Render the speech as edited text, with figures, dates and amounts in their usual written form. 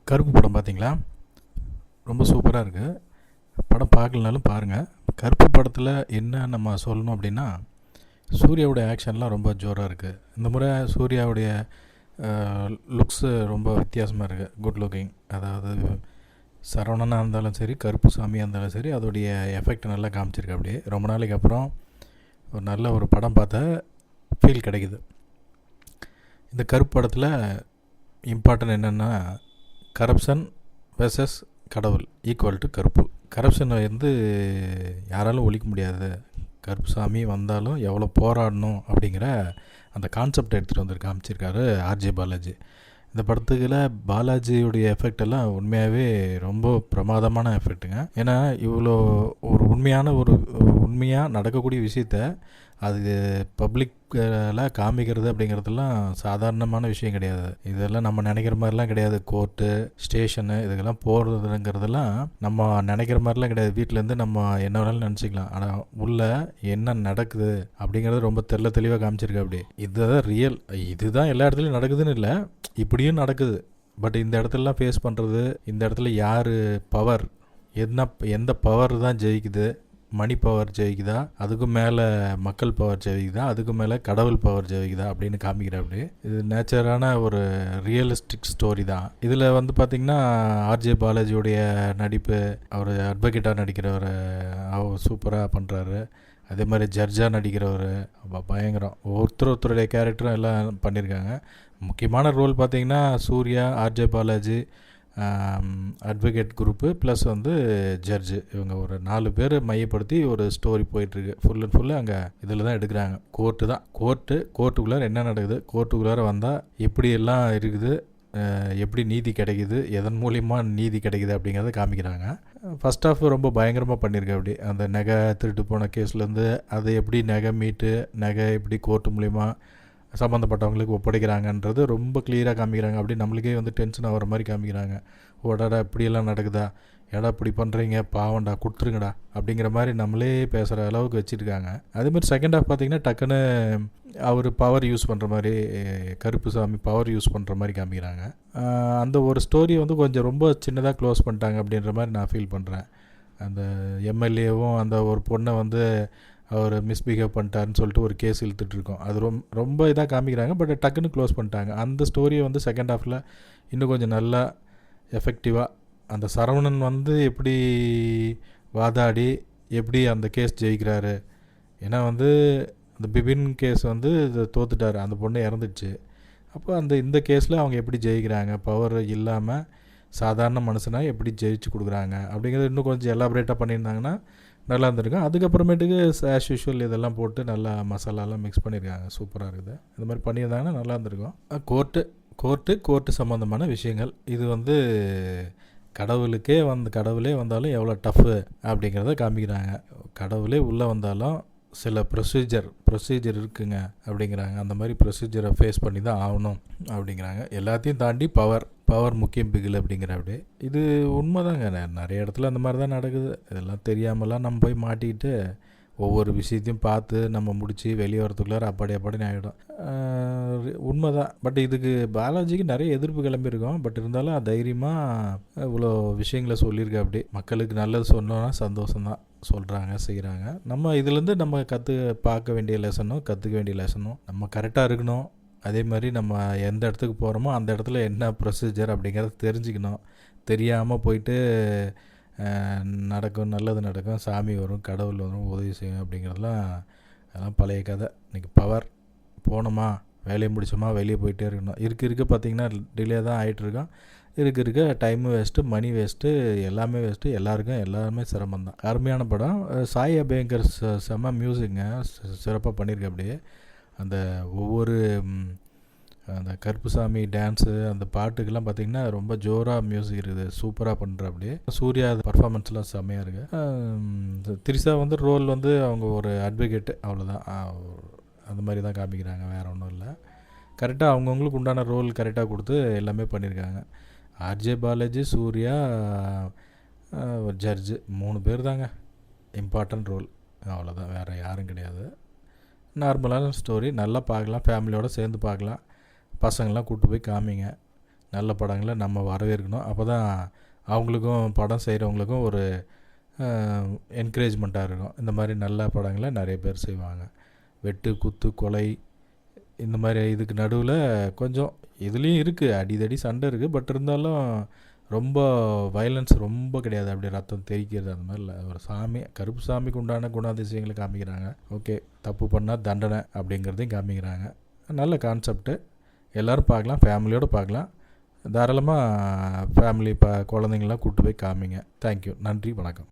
கருப்பு படம் பார்த்தீங்களா? ரொம்ப சூப்பராக இருக்குது. படம் பார்க்கலனாலும் பாருங்கள். கருப்பு படத்தில் என்ன நம்ம சொல்லணும் அப்படின்னா, சூர்யாவுடைய ஆக்ஷன்லாம் ரொம்ப ஜோராக இருக்குது. இந்த முறை சூர்யாவுடைய லுக்ஸு ரொம்ப வித்தியாசமாக இருக்குது. Good looking. அதாவது சரவணனாக இருந்தாலும் சரி, கருப்பு சாமியாக இருந்தாலும் சரி, அதோடைய எஃபெக்ட் நல்லா காமிச்சிருக்கு. அப்படியே ரொம்ப நாளைக்கு அப்புறம் ஒரு நல்ல ஒரு படம் பார்த்த ஃபீல் கிடைக்குது. இந்த கருப்பு படத்தில் இம்பார்ட்டன்ட் என்னென்னா, கரப்ஷன் வெர்சஸ் கடவுள் ஈக்குவல் டு கருப்பு. கரப்ஷனை யாராலும் ஒழிக்க முடியாது. கருப்பு சாமி வந்தாலும் எவ்வளோ போராடணும் அப்படிங்கிற அந்த கான்செப்ட் எடுத்துகிட்டு வந்து காமிச்சிருக்காரு ஆர்ஜே பாலாஜி. இந்த படத்துக்குள்ள பாலாஜியுடைய எஃபெக்ட் எல்லாம் உண்மையாகவே ரொம்ப பிரமாதமான எஃபெக்ட்டுங்க. ஏன்னா இவ்வளோ ஒரு உண்மையாக நடக்கக்கூடிய விஷயத்த அது பப்ளிக்கில் காமிக்கிறது அப்படிங்கிறதுலாம் சாதாரணமான விஷயம் கிடையாது. இதெல்லாம் நம்ம நினைக்கிற மாதிரிலாம் கிடையாது. கோர்ட்டு, ஸ்டேஷனு இதுக்கெல்லாம் போகிறதுங்கிறதெல்லாம் நம்ம நினைக்கிற மாதிரிலாம் கிடையாது. வீட்டிலேருந்து நம்ம என்ன வேணாலும் நினச்சிக்கலாம். ஆனால் உள்ள என்ன நடக்குது அப்படிங்கிறது ரொம்ப தெளிவாக காமிச்சிருக்கு. அப்படி இதுதான் ரியல். இதுதான் எல்லா இடத்துலையும் நடக்குதுன்னு இல்லை, இப்படியும் நடக்குது. பட் இந்த இடத்துலலாம் ஃபேஸ் பண்ணுறது, இந்த இடத்துல யார் பவர், எந்த பவர் தான் ஜெயிக்குது, மணி பவர் ஜெயிக்குதா, அதுக்கு மேலே மக்கள் பவர் ஜெயிக்குதா, அதுக்கு மேலே கடவுள் பவர் ஜெயிக்குதா அப்படின்னு காமிக்கிற. அப்படி இது நேச்சரான ஒரு ரியலிஸ்டிக் ஸ்டோரி தான். இதில் பார்த்திங்கன்னா ஆர்ஜே பாலாஜியோடைய நடிப்பு, அவர் அட்வொகேட்டாக நடிக்கிறவர் அவர் சூப்பராக பண்ணுறாரு. அதே மாதிரி ஜட்ஜாக நடிக்கிறவர் பயங்கரம். ஒருத்தருடைய கேரக்டரும் எல்லாம் பண்ணியிருக்காங்க. முக்கியமான ரோல் பார்த்திங்கன்னா Suriya, RJ Balaji, advocate group plus judge, இவங்க ஒரு 4 பேர் மையப்படுத்தி ஒரு ஸ்டோரி போயிட்டுருக்கு. ஃபுல் அண்ட் ஃபுல்லு அங்கே இதில் தான் எடுக்கிறாங்க. கோர்ட்டு தான். கோர்ட்டுக்குள்ளார என்ன நடக்குது, கோர்ட்டுக்குள்ளார வந்தால் எப்படி எல்லாம் இருக்குது, எப்படி நீதி கிடைக்குது, எதன் மூலியமாக நீதி கிடைக்குது அப்படிங்கிறத காமிக்கிறாங்க. ஃபஸ்ட் ஆஃப் ரொம்ப பயங்கரமாக பண்ணியிருக்கேன். அப்படி அந்த நகை திருட்டு போன கேஸ்லேருந்து அதை எப்படி நகை எப்படி கோர்ட்டு மூலிமா சம்மந்தப்பட்டவங்களுக்கு ஒப்படைக்கிறாங்கன்றது ரொம்ப கிளியராக காமிக்கிறாங்க. அப்படி நம்மளுக்கே டென்ஷன் ஆகிற மாதிரி காமிக்கிறாங்க. ஓடாடா இப்படியெல்லாம் நடக்குதா, ஏடா இப்படி பண்ணுறீங்க, பாவண்டா கொடுத்துருங்கடா அப்படிங்கிற மாதிரி நம்மளே பேசுகிற அளவுக்கு வச்சுருக்காங்க. அதேமாதிரி செகண்ட் ஹாஃப் பார்த்திங்கன்னா டக்குன்னு அவர் பவர் யூஸ் பண்ணுற மாதிரி, கருப்பு சாமி பவர் யூஸ் பண்ணுற மாதிரி காமிக்கிறாங்க. அந்த ஒரு ஸ்டோரி கொஞ்சம் ரொம்ப சின்னதாக க்ளோஸ் பண்ணிட்டாங்க அப்படின்ற மாதிரி நான் ஃபீல் பண்ணுறேன். அந்த எம்எல்ஏவும் அந்த ஒரு பொண்ணை அவர் மிஸ்பிஹேவ் பண்ணிட்டாருன்னு சொல்லிட்டு ஒரு கேஸ் இழுத்துட்ருக்கோம். அது ரொம்ப இதாக காமிக்கிறாங்க. பட் டக்குன்னு க்ளோஸ் பண்ணிட்டாங்க. அந்த ஸ்டோரியை செகண்ட் ஹாஃபில் இன்னும் கொஞ்சம் நல்லா எஃபெக்டிவாக அந்த சரவணன் எப்படி வாதாடி எப்படி அந்த கேஸ் ஜெயிக்கிறாரு. ஏன்னா அந்த பிபின் கேஸ் தோத்துட்டார், அந்த பொண்ணு இறந்துடுச்சு. அப்போ இந்த கேஸில் அவங்க எப்படி ஜெயிக்கிறாங்க, பவர் இல்லாமல் சாதாரண மனுஷனாக எப்படி ஜெயிச்சு கொடுக்குறாங்க அப்படிங்கிறது இன்னும் கொஞ்சம் எலாபரேட்டாக பண்ணியிருந்தாங்கன்னா நல்லா இருந்திருக்கும். அதுக்கப்புறமேட்டுக்கு ஆஸ் யூஷுவல் இதெல்லாம் போட்டு நல்லா மசாலாலாம் மிக்ஸ் பண்ணியிருக்காங்க. சூப்பராக இருக்குது. இந்த மாதிரி பண்ணியிருந்தாங்கன்னா நல்லா இருந்திருக்கும். கோர்ட்டு சம்மந்தமான விஷயங்கள். இது கடவுளே வந்தாலும் எவ்வளோ டஃப்பு அப்படிங்கிறத காமிக்கிறாங்க. கடவுளே உள்ளே வந்தாலும் சில ப்ரொசீஜர் இருக்குங்க அப்படிங்கிறாங்க. அந்த மாதிரி ப்ரொசீஜரை ஃபேஸ் பண்ணி தான் ஆகணும் அப்படிங்கிறாங்க. எல்லாத்தையும் தாண்டி பவர் முக்கியம் பிகில் அப்படிங்கிற. அப்படி இது உண்மைதாங்க. நிறைய இடத்துல அந்த மாதிரி தான் நடக்குது. இதெல்லாம் தெரியாமலாம் நம்ம போய் மாட்டிக்கிட்டு ஒவ்வொரு விஷயத்தையும் பார்த்து நம்ம முடித்து வெளியே வரத்துக்குள்ளார அப்படின்னு ஆகிடும். உண்மை தான். பட் இதுக்கு பாலாஜிக்கு நிறைய எதிர்ப்பு கிளம்பியிருக்கோம். பட் இருந்தாலும் தைரியமாக இவ்வளோ விஷயங்களை சொல்லியிருக்க. அப்படி மக்களுக்கு நல்லது சொன்னோன்னா சந்தோஷம்தான். சொல்கிறாங்க, செய்கிறாங்க. நம்ம இதுலேருந்து நம்ம கற்றுக்க வேண்டிய லெசனும் நம்ம கரெக்டாக இருக்கணும். அதே மாதிரி நம்ம எந்த இடத்துக்கு போகிறோமோ அந்த இடத்துல என்ன ப்ரொசீஜர் அப்படிங்கிறத தெரிஞ்சுக்கணும். தெரியாமல் போயிட்டு நல்லது நடக்கும், சாமி வரும், கடவுள் வரும், உதவி செய்யும் அப்படிங்கிறதுலாம் அதெல்லாம் பழைய கதை. இன்றைக்கி பவர் போனோமா, வேலையை முடிச்சோமா, வெளியே போயிட்டே இருக்கணும். இருக்க பார்த்திங்கன்னா டிலே தான் ஆகிட்டுருக்கோம். இருக்க டைமு வேஸ்ட்டு, மணி வேஸ்ட்டு, எல்லாமே வேஸ்ட்டு. எல்லாருமே சிரமம் தான். அருமையான படம். சாய் அபயங்கர் செம்ம மியூசிக்குங்க, சிறப்பாக பண்ணியிருக்க. அப்படியே அந்த ஒவ்வொரு அந்த கருப்புசாமி டான்ஸு, அந்த பாட்டுக்கெல்லாம் பார்த்திங்கன்னா ரொம்ப ஜோராக மியூசிக் இருக்குது. சூப்பராக பண்ணுற. அப்படியே சூர்யா பர்ஃபார்மன்ஸ்லாம் செம்மையாக இருக்குது. திரிஷா ரோல் அவங்க ஒரு அட்வொகேட்டு, அவ்வளோதான். அந்த மாதிரி தான் காமிக்கிறாங்க, வேறு ஒன்றும் இல்லை. கரெக்டாக அவங்கவுங்களுக்கு உண்டான ரோல் கரெக்டாக கொடுத்து எல்லாமே பண்ணியிருக்காங்க. ஆர்ஜே பாலாஜி, சூர்யா, ஜட்ஜு 3 பேர் தாங்க இம்பார்ட்டன்ட் ரோல். அவ்வளோதான், வேறு யாரும் கிடையாது. நார்மலான ஸ்டோரி, நல்லா பார்க்கலாம், ஃபேமிலியோடு சேர்ந்து பார்க்கலாம். பசங்கள்லாம் கூப்பிட்டு போய் காமிங்க. நல்ல படங்களை நம்ம வரவேற்கணும். அப்போ தான் அவங்களுக்கும் படம் செய்கிறவங்களுக்கும் ஒரு என்கரேஜ்மெண்ட்டாக இருக்கும். இந்த மாதிரி நல்ல படங்களை நிறைய பேர் செய்வாங்க. வெட்டு குத்து கொலை இந்த மாதிரி இதுக்கு நடுவில் கொஞ்சம் இதுலேயும் இருக்குது, அடிதடி சண்டை இருக்குது. பட் இருந்தாலும் ரொம்ப வயலன்ஸ் ரொம்ப கிடையாது. அப்படி ரத்தம் தெரிக்கிறது அந்த மாதிரி இல்லை. ஒரு சாமி, கருப்பு சாமிக்கு உண்டான குணாதிசயங்களை காமிக்கிறாங்க. ஓகே, தப்பு பண்ணால் தண்டனை அப்படிங்கிறதையும் காமிக்கிறாங்க. நல்ல கான்செப்ட்டு, எல்லோரும் பார்க்கலாம், ஃபேமிலியோடு பார்க்கலாம். தாராளமாக ஃபேமிலி குழந்தைங்களாம் கூப்பிட்டு போய் காமிங்க. தேங்க்யூ, நன்றி, வணக்கம்.